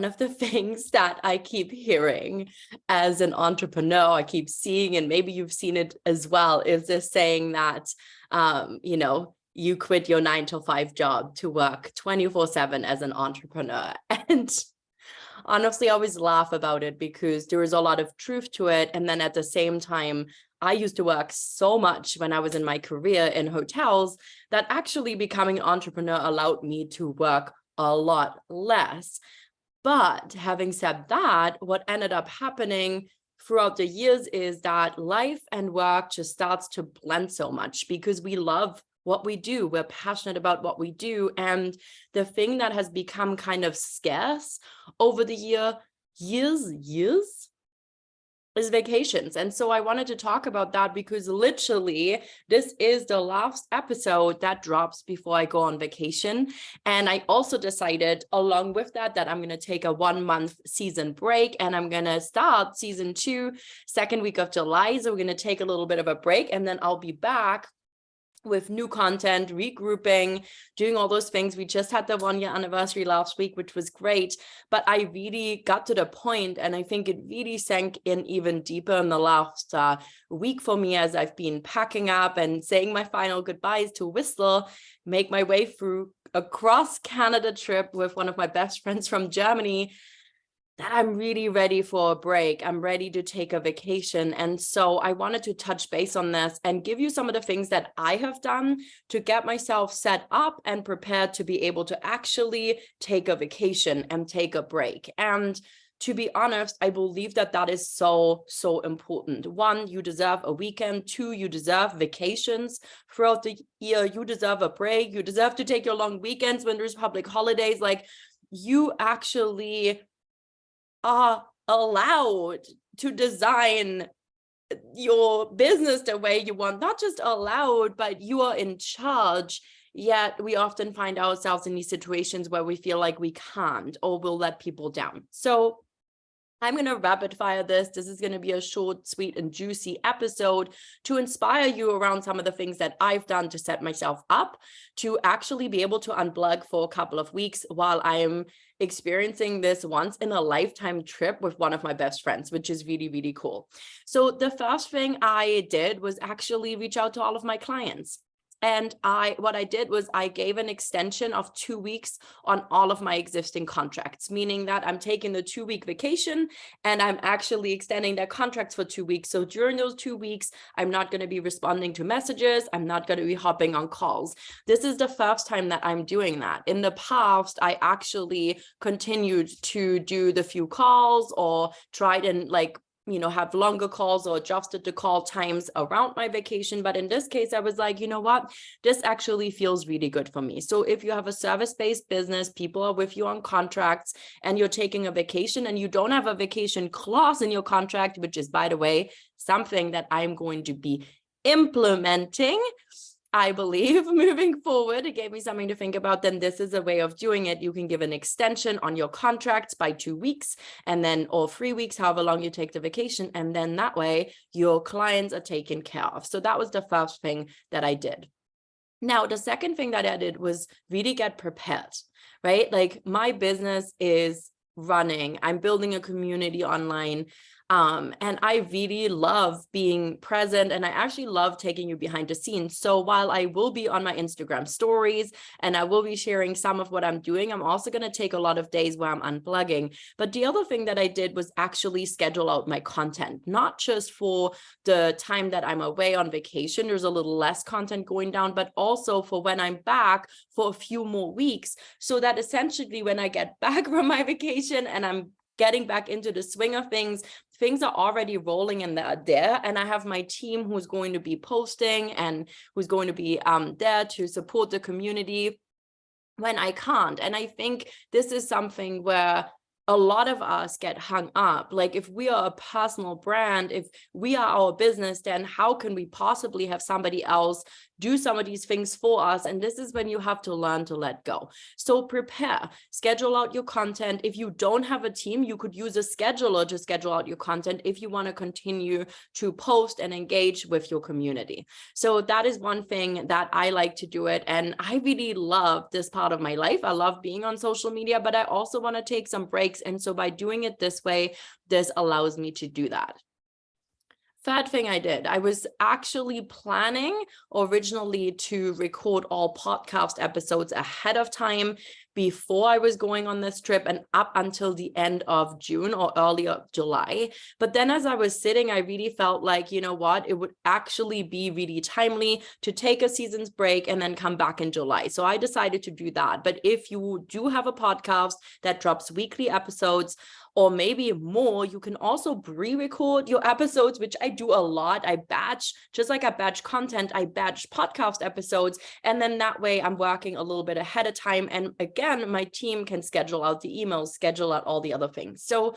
of the things that I keep hearing as an entrepreneur, I keep seeing, and maybe you've seen it as well, is this saying that, you quit your 9 to 5 job to work 24/7 as an entrepreneur. And honestly, I always laugh about it because there is a lot of truth to it. And then at the same time, I used to work so much when I was in my career in hotels that actually becoming an entrepreneur allowed me to work a lot less. But having said that, what ended up happening throughout the years is that life and work just starts to blend so much because we love what we do. We're passionate about what we do. And the thing that has become kind of scarce over the years is vacations. And so I wanted to talk about that because literally this is the last episode that drops before I go on vacation. And I also decided along with that I'm going to take a 1-month season break, and I'm going to start season 2, second week of July. So we're going to take a little bit of a break, and then I'll be back with new content, regrouping, doing all those things. We just had the 1-year anniversary last week, which was great, but I really got to the point, and I think it really sank in even deeper in the last week for me as I've been packing up and saying my final goodbyes to Whistler, make my way through a cross Canada trip with one of my best friends from Germany, that I'm really ready for a break. I'm ready to take a vacation. And so I wanted to touch base on this and give you some of the things that I have done to get myself set up and prepared to be able to actually take a vacation and take a break. And to be honest, I believe that is so, so important. 1, you deserve a weekend. 2, you deserve vacations throughout the year. You deserve a break. You deserve to take your long weekends when there's public holidays. Like, you actually are allowed to design your business the way you want. Not just allowed, but you are in charge. Yet we often find ourselves in these situations where we feel like we can't or will let people down. So I'm going to rapid fire this. This is going to be a short, sweet, and juicy episode to inspire you around some of the things that I've done to set myself up to actually be able to unplug for a couple of weeks while I am experiencing this once in a lifetime trip with one of my best friends, which is really, really cool. So the first thing I did was actually reach out to all of my clients. And what I did was I gave an extension of 2 weeks on all of my existing contracts, meaning that I'm taking the 2-week vacation and I'm actually extending their contracts for 2 weeks. So during those 2 weeks, I'm not going to be responding to messages. I'm not going to be hopping on calls. This is the first time that I'm doing that. In the past, I actually continued to do the few calls or tried and have longer calls or adjusted the call times around my vacation. But in this case, I was like, you know what, this actually feels really good for me. So if you have a service-based business, people are with you on contracts and you're taking a vacation and you don't have a vacation clause in your contract, which is, by the way, something that I'm going to be implementing, I believe, moving forward. It gave me something to think about. Then this is a way of doing it. You can give an extension on your contracts by 2 weeks and then, or 3 weeks, however long you take the vacation. And then that way your clients are taken care of. So that was the first thing that I did. Now, the second thing that I did was really get prepared, right? Like, my business is running. I'm building a community online. And I really love being present, and I actually love taking you behind the scenes. So while I will be on my Instagram stories and I will be sharing some of what I'm doing, I'm also going to take a lot of days where I'm unplugging. But the other thing that I did was actually schedule out my content, not just for the time that I'm away on vacation. There's a little less content going down, but also for when I'm back for a few more weeks, so that essentially when I get back from my vacation and I'm getting back into the swing of things are already rolling in there. And I have my team who's going to be posting and who's going to be there to support the community when I can't. And I think this is something where a lot of us get hung up. Like, if we are a personal brand, if we are our business, then how can we possibly have somebody else do some of these things for us? And this is when you have to learn to let go. So prepare, schedule out your content. If you don't have a team, you could use a scheduler to schedule out your content if you want to continue to post and engage with your community. So that is one thing that I like to do it. And I really love this part of my life. I love being on social media, but I also want to take some breaks topics. And so by doing it this way, this allows me to do that. Third thing I did, I was actually planning originally to record all podcast episodes ahead of time before I was going on this trip and up until the end of June or early of July. But then as I was sitting, I really felt like, you know what, it would actually be really timely to take a season's break and then come back in July. So I decided to do that. But if you do have a podcast that drops weekly episodes, or maybe more, you can also pre-record your episodes, which I do a lot. I batch, just like I batch content, I batch podcast episodes. And then that way I'm working a little bit ahead of time. And again, my team can schedule out the emails, schedule out all the other things. So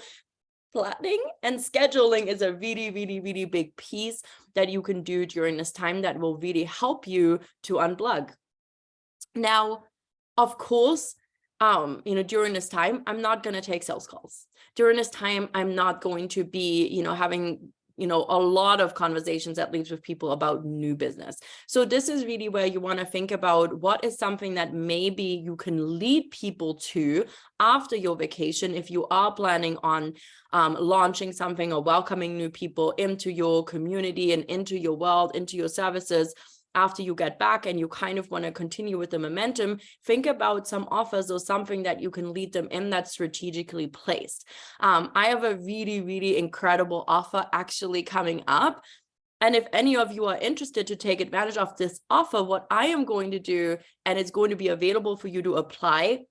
planning and scheduling is a really, really, really big piece that you can do during this time that will really help you to unplug. Now, of course, during this time, I'm not going to take sales calls. During this time, I'm not going to be, having, a lot of conversations, at least with people about new business. So this is really where you want to think about what is something that maybe you can lead people to after your vacation. If you are planning on launching something or welcoming new people into your community and into your world, into your services, after you get back and you kind of want to continue with the momentum, think about some offers or something that you can lead them in that's strategically placed. I have a really, really incredible offer actually coming up. And if any of you are interested to take advantage of this offer, what I am going to do, and it's going to be available for you to apply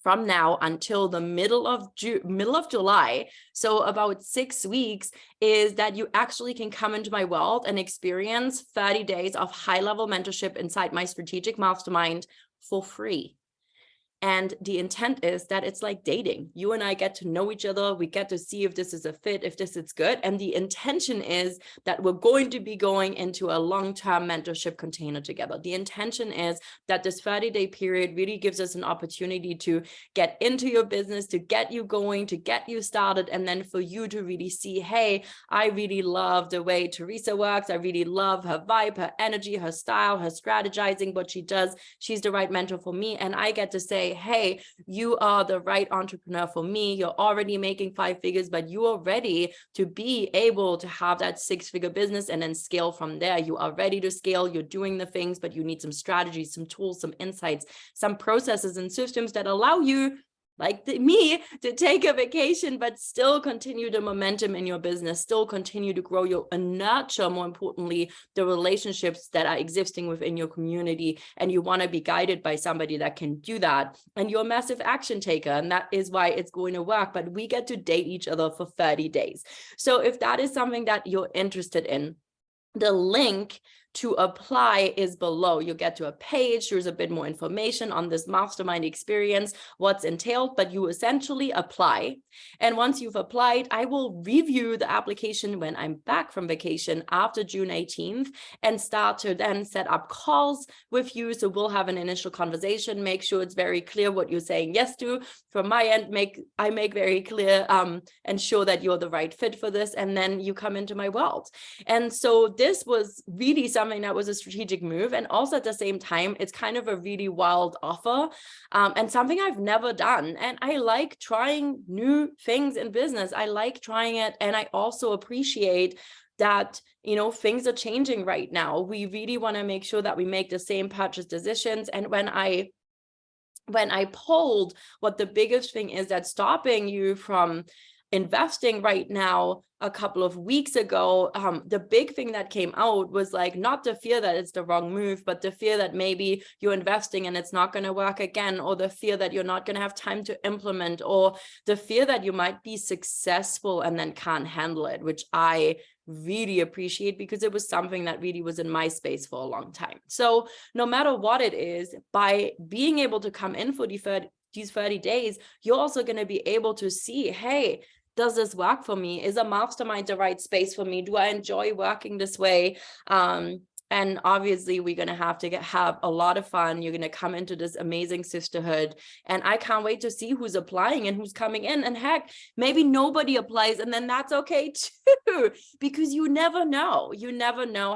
from now until the middle of July, so about 6 weeks, is that you actually can come into my world and experience 30 days of high-level mentorship inside my strategic mastermind for free. And the intent is that it's like dating. You and I get to know each other. We get to see if this is a fit, if this is good. And the intention is that we're going to be going into a long-term mentorship container together. The intention is that this 30-day period really gives us an opportunity to get into your business, to get you going, to get you started, and then for you to really see, hey, I really love the way Teresa works. I really love her vibe, her energy, her style, her strategizing, what she does. She's the right mentor for me. And I get to say, hey, you are the right entrepreneur for me. You're already making 5 figures, but you are ready to be able to have that 6-figure business and then scale from there. You are ready to scale. You're doing the things, but you need some strategies, some tools, some insights, some processes and systems that allow you, like me, to take a vacation, but still continue the momentum in your business, still continue to grow your and nurture, more importantly, the relationships that are existing within your community. And you want to be guided by somebody that can do that. And you're a massive action taker. And that is why it's going to work. But we get to date each other for 30 days. So if that is something that you're interested in, the link to apply is below. You'll get to a page. There's a bit more information on this mastermind experience, what's entailed, but you essentially apply. And once you've applied, I will review the application when I'm back from vacation after June 18th and start to then set up calls with you. So we'll have an initial conversation, make sure it's very clear what you're saying yes to. From my end, I make very clear and show that you're the right fit for this. And then you come into my world. And so this was really something that was a strategic move. And also at the same time, it's kind of a really wild offer and something I've never done. And I like trying new things in business. I like trying it. And I also appreciate that, things are changing right now. We really want to make sure that we make the same purchase decisions. And when I polled what the biggest thing is that's stopping you from investing right now a couple of weeks ago, the big thing that came out was like not the fear that it's the wrong move, but the fear that maybe you're investing and it's not going to work again, or the fear that you're not going to have time to implement, or the fear that you might be successful and then can't handle it, which I really appreciate because it was something that really was in my space for a long time. So no matter what it is, by being able to come in for these 30 days, you're also going to be able to see, hey, does this work for me? Is a mastermind the right space for me? Do I enjoy working this way? And obviously we're going to have a lot of fun. You're going to come into this amazing sisterhood, and I can't wait to see who's applying and who's coming in. And heck, maybe nobody applies, and then that's okay too, because you never know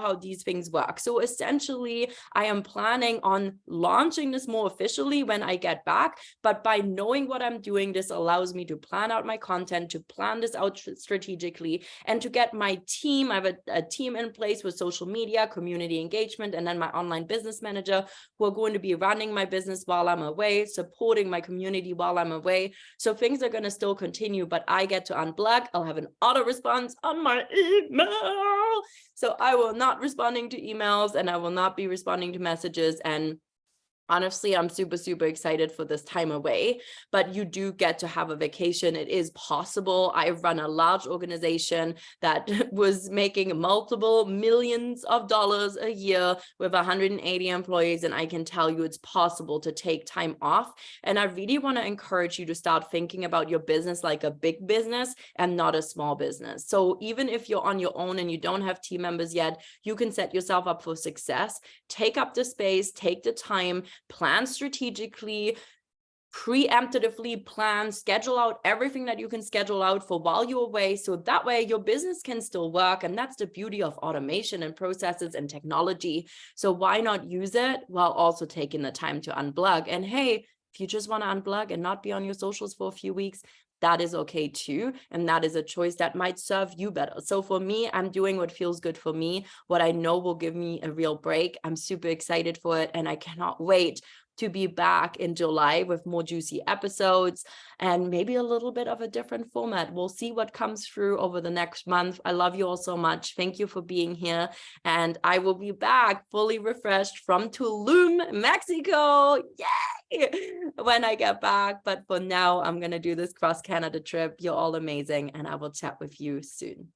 how these things work. So essentially I am planning on launching this more officially when I get back, but by knowing what I'm doing, this allows me to plan out my content, to plan this out strategically, and to get my team. I have a team in place with social media, community engagement, and then my online business manager, who are going to be running my business while I'm away, supporting my community while I'm away. So things are going to still continue, but I get to unplug. I'll have an auto response on my email. So I will not responding to emails, and I will not be responding to messages. And honestly, I'm super, super excited for this time away, but you do get to have a vacation. It is possible. I run a large organization that was making multiple millions of dollars a year with 180 employees. And I can tell you it's possible to take time off. And I really want to encourage you to start thinking about your business like a big business and not a small business. So even if you're on your own and you don't have team members yet, you can set yourself up for success. Take up the space, take the time, plan strategically, preemptively plan, schedule out everything that you can schedule out for while you're away. So that way your business can still work. And that's the beauty of automation and processes and technology. So why not use it while also taking the time to unplug? And hey, if you just want to unplug and not be on your socials for a few weeks, that is okay too. And that is a choice that might serve you better. So for me, I'm doing what feels good for me, what I know will give me a real break. I'm super excited for it. And I cannot wait to be back in July with more juicy episodes and maybe a little bit of a different format. We'll see what comes through over the next month. I love you all so much. Thank you for being here. And I will be back fully refreshed from Tulum, Mexico. Yay! When I get back. But for now, I'm going to do this cross Canada trip. You're all amazing. And I will chat with you soon.